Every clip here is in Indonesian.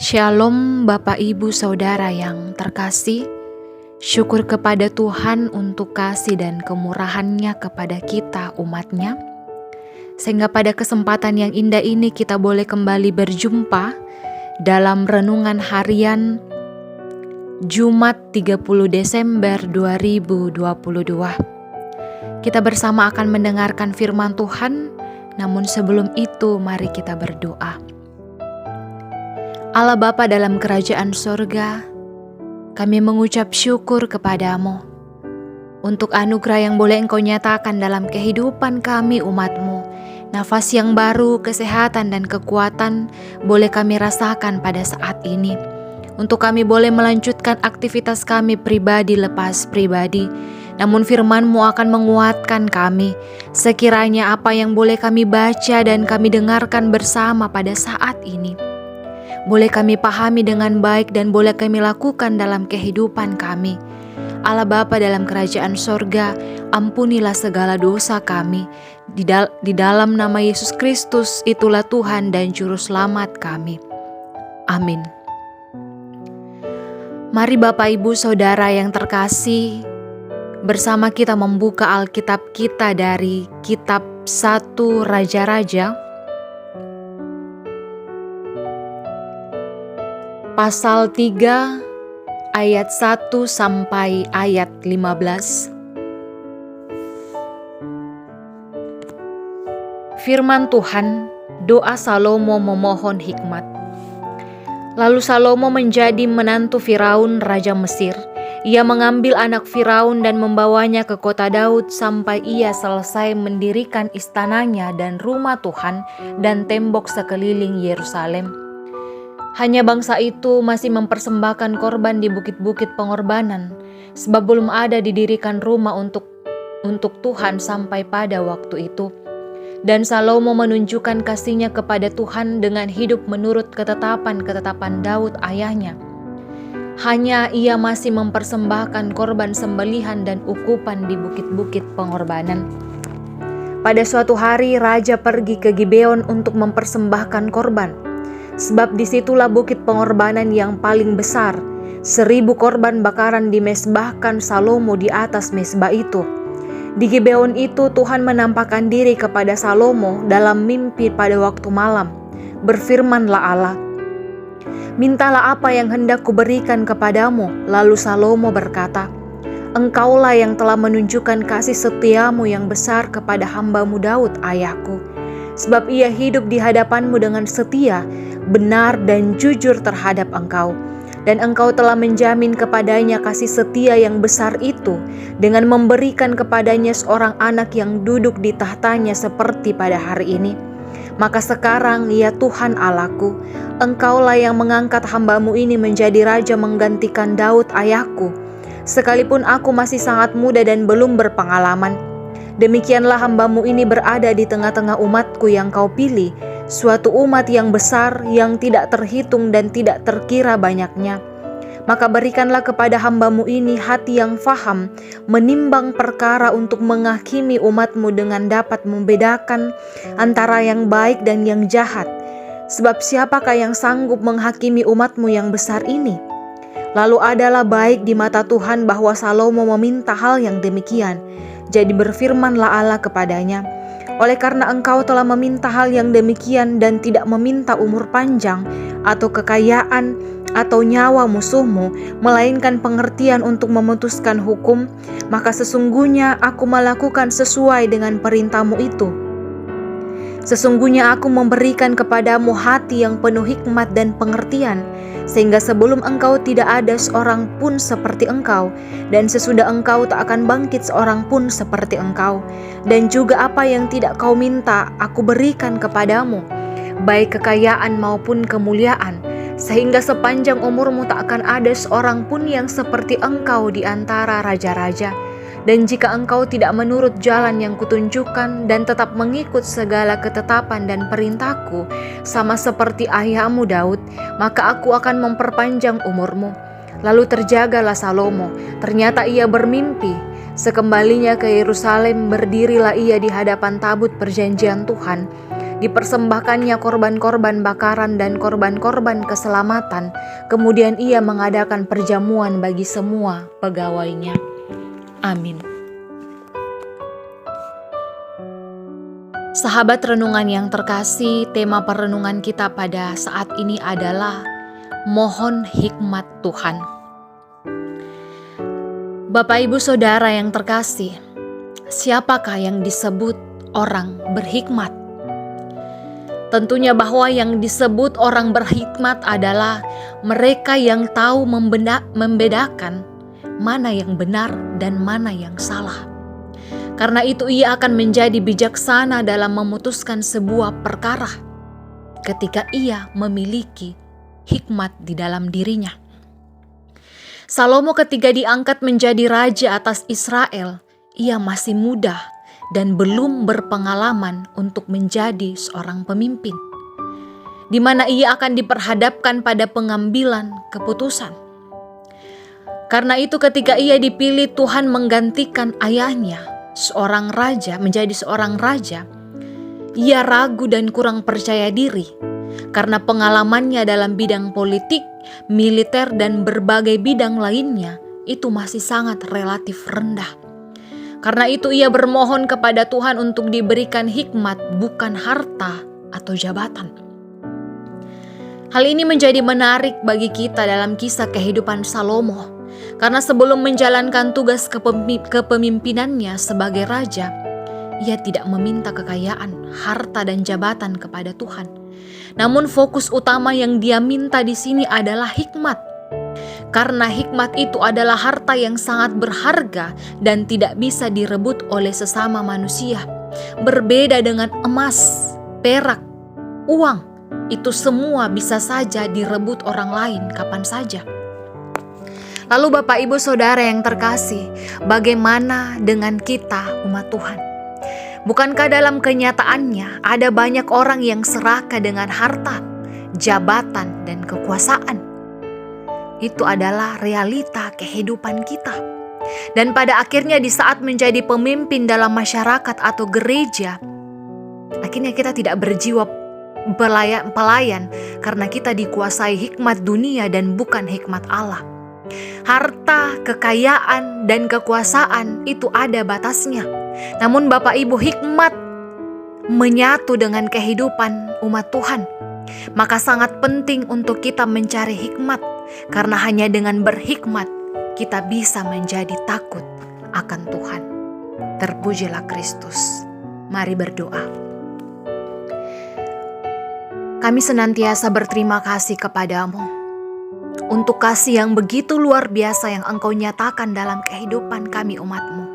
Shalom Bapak Ibu Saudara yang terkasih, syukur kepada Tuhan untuk kasih dan kemurahan-Nya kepada kita umat-Nya, sehingga pada kesempatan yang indah ini kita boleh kembali berjumpa dalam renungan harian Jumat 30 Desember 2022. Kita bersama akan mendengarkan firman Tuhan, namun sebelum itu mari kita berdoa. Allah Bapa dalam kerajaan sorga, kami mengucap syukur kepadamu untuk anugerah yang boleh Engkau nyatakan dalam kehidupan kami umat-Mu. Nafas yang baru, kesehatan dan kekuatan boleh kami rasakan pada saat ini. Untuk kami boleh melanjutkan aktivitas kami pribadi lepas pribadi. Namun firman-Mu akan menguatkan kami. Sekiranya apa yang boleh kami baca dan kami dengarkan bersama pada saat ini boleh kami pahami dengan baik dan boleh kami lakukan dalam kehidupan kami. Allah Bapa dalam kerajaan sorga, ampunilah segala dosa kami. Di dalam nama Yesus Kristus, itulah Tuhan dan Juru Selamat kami. Amin. Mari Bapak Ibu Saudara yang terkasih, bersama kita membuka Alkitab kita dari kitab 1 Raja-Raja, Pasal 3 ayat 1 sampai ayat 15. Firman Tuhan, doa Salomo memohon hikmat. Lalu Salomo menjadi menantu Firaun raja Mesir. Ia mengambil anak Firaun dan membawanya ke kota Daud sampai ia selesai mendirikan istananya dan rumah Tuhan dan tembok sekeliling Yerusalem. Hanya bangsa itu masih mempersembahkan korban di bukit-bukit pengorbanan, sebab belum ada didirikan rumah untuk Tuhan sampai pada waktu itu. Dan Salomo menunjukkan kasihnya kepada Tuhan dengan hidup menurut ketetapan Daud ayahnya. Hanya ia masih mempersembahkan korban sembelihan dan ukupan di bukit-bukit pengorbanan. Pada suatu hari raja pergi ke Gibeon untuk mempersembahkan korban. Sebab disitulah bukit pengorbanan yang paling besar. 1000 korban bakaran dimesbahkan Salomo di atas mesbah itu. Di Gibeon itu Tuhan menampakkan diri kepada Salomo dalam mimpi pada waktu malam. Berfirmanlah Allah, "Mintalah apa yang hendak kuberikan kepadamu." Lalu Salomo berkata, "Engkaulah yang telah menunjukkan kasih setiamu yang besar kepada hamba-Mu Daud ayahku. Sebab ia hidup di hadapan-Mu dengan setia, benar dan jujur terhadap Engkau. Dan Engkau telah menjamin kepadanya kasih setia yang besar itu dengan memberikan kepadanya seorang anak yang duduk di tahtanya seperti pada hari ini. Maka sekarang ya Tuhan Allahku, Engkaulah yang mengangkat hamba-Mu ini menjadi raja menggantikan Daud ayahku. Sekalipun aku masih sangat muda dan belum berpengalaman. Demikianlah hamba-Mu ini berada di tengah-tengah umatku yang Kau pilih, suatu umat yang besar yang tidak terhitung dan tidak terkira banyaknya. Maka berikanlah kepada hamba-Mu ini hati yang faham, menimbang perkara untuk menghakimi umat-Mu dengan dapat membedakan antara yang baik dan yang jahat. Sebab siapakah yang sanggup menghakimi umat-Mu yang besar ini?" Lalu adalah baik di mata Tuhan bahwa Salomo meminta hal yang demikian. Jadi berfirmanlah Allah kepadanya, "Oleh karena engkau telah meminta hal yang demikian dan tidak meminta umur panjang atau kekayaan atau nyawa musuhmu, melainkan pengertian untuk memutuskan hukum, maka sesungguhnya aku melakukan sesuai dengan perintahmu itu. Sesungguhnya aku memberikan kepadamu hati yang penuh hikmat dan pengertian, sehingga sebelum engkau tidak ada seorang pun seperti engkau, dan sesudah engkau tak akan bangkit seorang pun seperti engkau. Dan juga apa yang tidak kau minta, aku berikan kepadamu, baik kekayaan maupun kemuliaan, sehingga sepanjang umurmu tak akan ada seorang pun yang seperti engkau di antara raja-raja. Dan jika engkau tidak menurut jalan yang kutunjukkan dan tetap mengikut segala ketetapan dan perintahku, sama seperti ayahmu Daud, maka aku akan memperpanjang umurmu." Lalu terjagalah Salomo. Ternyata ia bermimpi. Sekembalinya ke Yerusalem, berdirilah ia di hadapan tabut perjanjian Tuhan. Dipersembahkannya korban-korban bakaran dan korban-korban keselamatan. Kemudian ia mengadakan perjamuan bagi semua pegawainya. Amin. Sahabat renungan yang terkasih, tema perenungan kita pada saat ini adalah mohon hikmat Tuhan. Bapak Ibu Saudara yang terkasih, siapakah yang disebut orang berhikmat? Tentunya bahwa yang disebut orang berhikmat adalah mereka yang tahu membedakan mana yang benar dan mana yang salah. Karena itu ia akan menjadi bijaksana dalam memutuskan sebuah perkara ketika ia memiliki hikmat di dalam dirinya. Salomo ketika diangkat menjadi raja atas Israel, ia masih muda dan belum berpengalaman untuk menjadi seorang pemimpin, di mana ia akan diperhadapkan pada pengambilan keputusan. Karena itu ketika ia dipilih Tuhan menggantikan ayahnya, seorang raja, menjadi seorang raja, ia ragu dan kurang percaya diri karena pengalamannya dalam bidang politik, militer, dan berbagai bidang lainnya itu masih sangat relatif rendah. Karena itu ia bermohon kepada Tuhan untuk diberikan hikmat, bukan harta atau jabatan. Hal ini menjadi menarik bagi kita dalam kisah kehidupan Salomo, karena sebelum menjalankan tugas kepemimpinannya sebagai raja, ia tidak meminta kekayaan, harta, dan jabatan kepada Tuhan. Namun fokus utama yang dia minta di sini adalah hikmat. Karena hikmat itu adalah harta yang sangat berharga dan tidak bisa direbut oleh sesama manusia. Berbeda dengan emas, perak, uang, itu semua bisa saja direbut orang lain kapan saja. Lalu Bapak Ibu Saudara yang terkasih, bagaimana dengan kita umat Tuhan? Bukankah dalam kenyataannya ada banyak orang yang serakah dengan harta, jabatan, dan kekuasaan? Itu adalah realita kehidupan kita. Dan pada akhirnya di saat menjadi pemimpin dalam masyarakat atau gereja, akhirnya kita tidak berjiwa pelayan karena kita dikuasai hikmat dunia dan bukan hikmat Allah. Harta, kekayaan, dan kekuasaan itu ada batasnya. Namun Bapak Ibu, hikmat menyatu dengan kehidupan umat Tuhan. Maka sangat penting untuk kita mencari hikmat, karena hanya dengan berhikmat kita bisa menjadi takut akan Tuhan. Terpujilah Kristus. Mari berdoa. Kami senantiasa berterima kasih kepadamu untuk kasih yang begitu luar biasa yang Engkau nyatakan dalam kehidupan kami umat-Mu.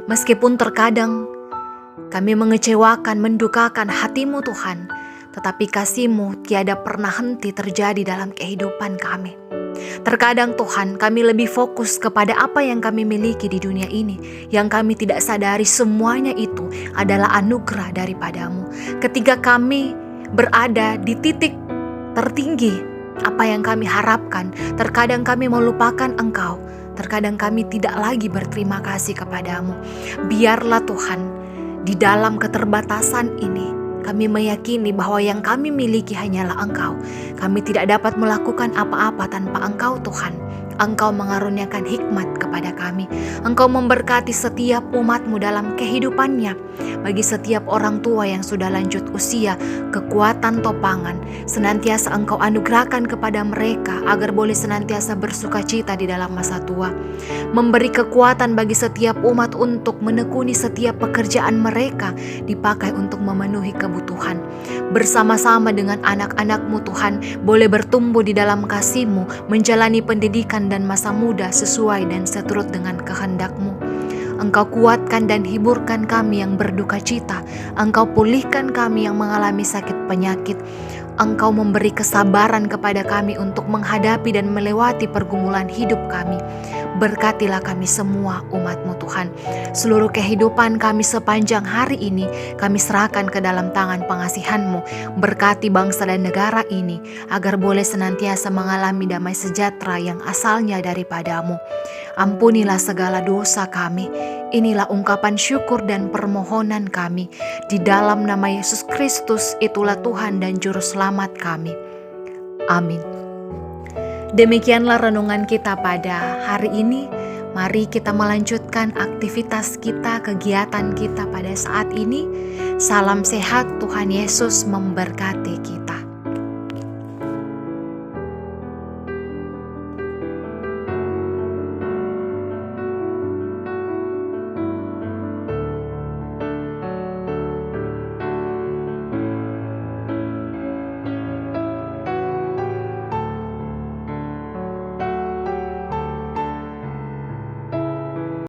Meskipun terkadang kami mengecewakan, mendukakan hati-Mu Tuhan, tetapi kasih-Mu tiada pernah henti terjadi dalam kehidupan kami. Terkadang Tuhan, kami lebih fokus kepada apa yang kami miliki di dunia ini, yang kami tidak sadari semuanya itu adalah anugerah daripada-Mu. Ketika kami berada di titik tertinggi, apa yang kami harapkan, terkadang kami melupakan Engkau, terkadang kami tidak lagi berterima kasih kepadamu. Biarlah Tuhan, di dalam keterbatasan ini, kami meyakini bahwa yang kami miliki hanyalah Engkau. Kami tidak dapat melakukan apa-apa tanpa Engkau Tuhan. Engkau mengaruniakan hikmat kepada kami. Engkau memberkati setiap umat-Mu dalam kehidupannya. Bagi setiap orang tua yang sudah lanjut usia, kekuatan topangan senantiasa Engkau anugerahkan kepada mereka agar boleh senantiasa bersuka cita di dalam masa tua. Memberi kekuatan bagi setiap umat untuk menekuni setiap pekerjaan mereka dipakai untuk memenuhi kebutuhan. Bersama-sama dengan anak-anak-Mu Tuhan, boleh bertumbuh di dalam kasih-Mu, menjalani pendidikan dan masa muda sesuai dan seturut dengan kehendak-Mu. Engkau kuatkan dan hiburkan kami yang berduka cita. Engkau pulihkan kami yang mengalami sakit penyakit. Engkau memberi kesabaran kepada kami untuk menghadapi dan melewati pergumulan hidup kami. Berkatilah kami semua umat-Mu Tuhan. Seluruh kehidupan kami sepanjang hari ini kami serahkan ke dalam tangan pengasihan-Mu. Berkati bangsa dan negara ini agar boleh senantiasa mengalami damai sejahtera yang asalnya daripada-Mu. Ampunilah segala dosa kami. Inilah ungkapan syukur dan permohonan kami. Di dalam nama Yesus Kristus, itulah Tuhan dan Juru Selamat kami. Amin. Demikianlah renungan kita pada hari ini. Mari kita melanjutkan aktivitas kita, kegiatan kita pada saat ini. Salam sehat, Tuhan Yesus memberkati kita.